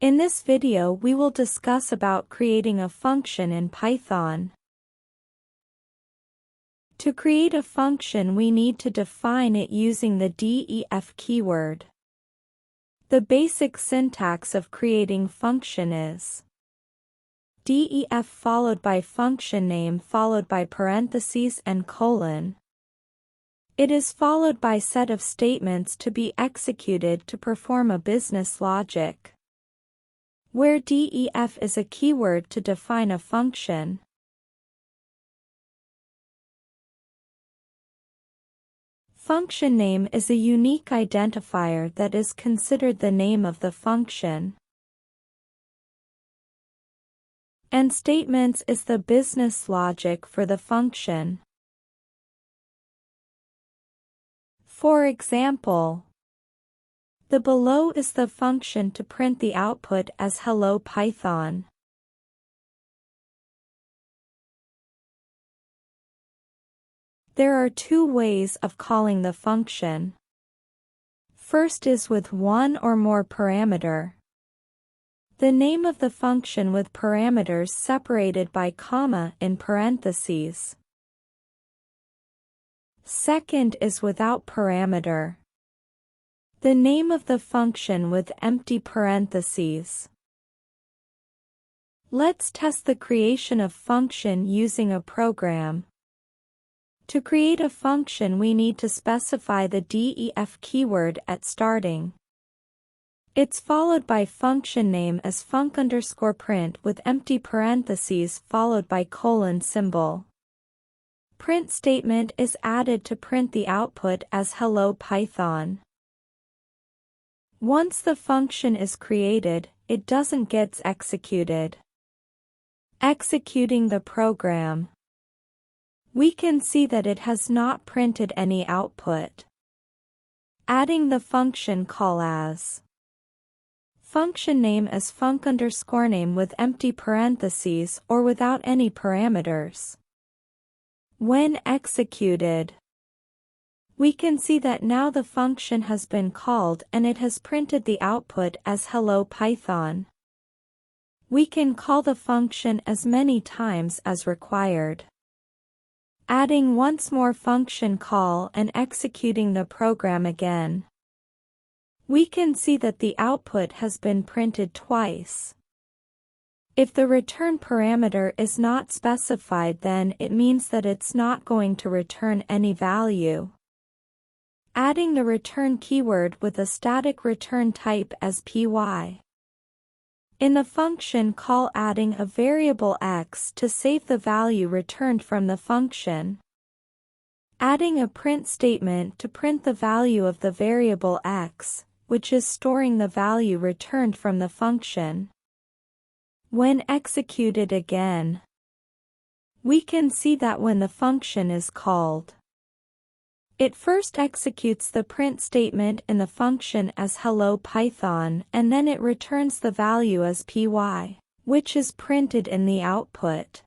In this video we will discuss about creating a function in Python. To create a function we need to define it using the def keyword. The basic syntax of creating function is def followed by function name followed by parentheses and colon. It is followed by set of statements to be executed to perform a business logic, where def is a keyword to define a function. Function name is a unique identifier that is considered the name of the function. And statements is the business logic for the function. For example, the below is the function to print the output as Hello Python. There are two ways of calling the function. First is with one or more parameter. The name of the function with parameters separated by comma in parentheses. Second is without parameter. The name of the function with empty parentheses. Let's test the creation of function using a program. To create a function we need to specify the def keyword at starting. It's followed by function name as func_print with empty parentheses followed by colon symbol. Print statement is added to print the output as Hello Python. Once the function is created, it doesn't get executed. Executing the program, we can see that it has not printed any output. Adding the function call as function name as func_name with empty parentheses or without any parameters. When executed, we can see that now the function has been called and it has printed the output as Hello Python. We can call the function as many times as required. Adding once more function call and executing the program again, we can see that the output has been printed twice. If the return parameter is not specified, then it means that it's not going to return any value. Adding the return keyword with a static return type as py. In the function call, adding a variable x to save the value returned from the function. Adding a print statement to print the value of the variable x, which is storing the value returned from the function. When executed again, we can see that when the function is called, it first executes the print statement in the function as Hello Python and then it returns the value as py, which is printed in the output.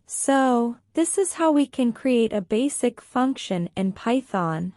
So, this is how we can create a basic function in Python.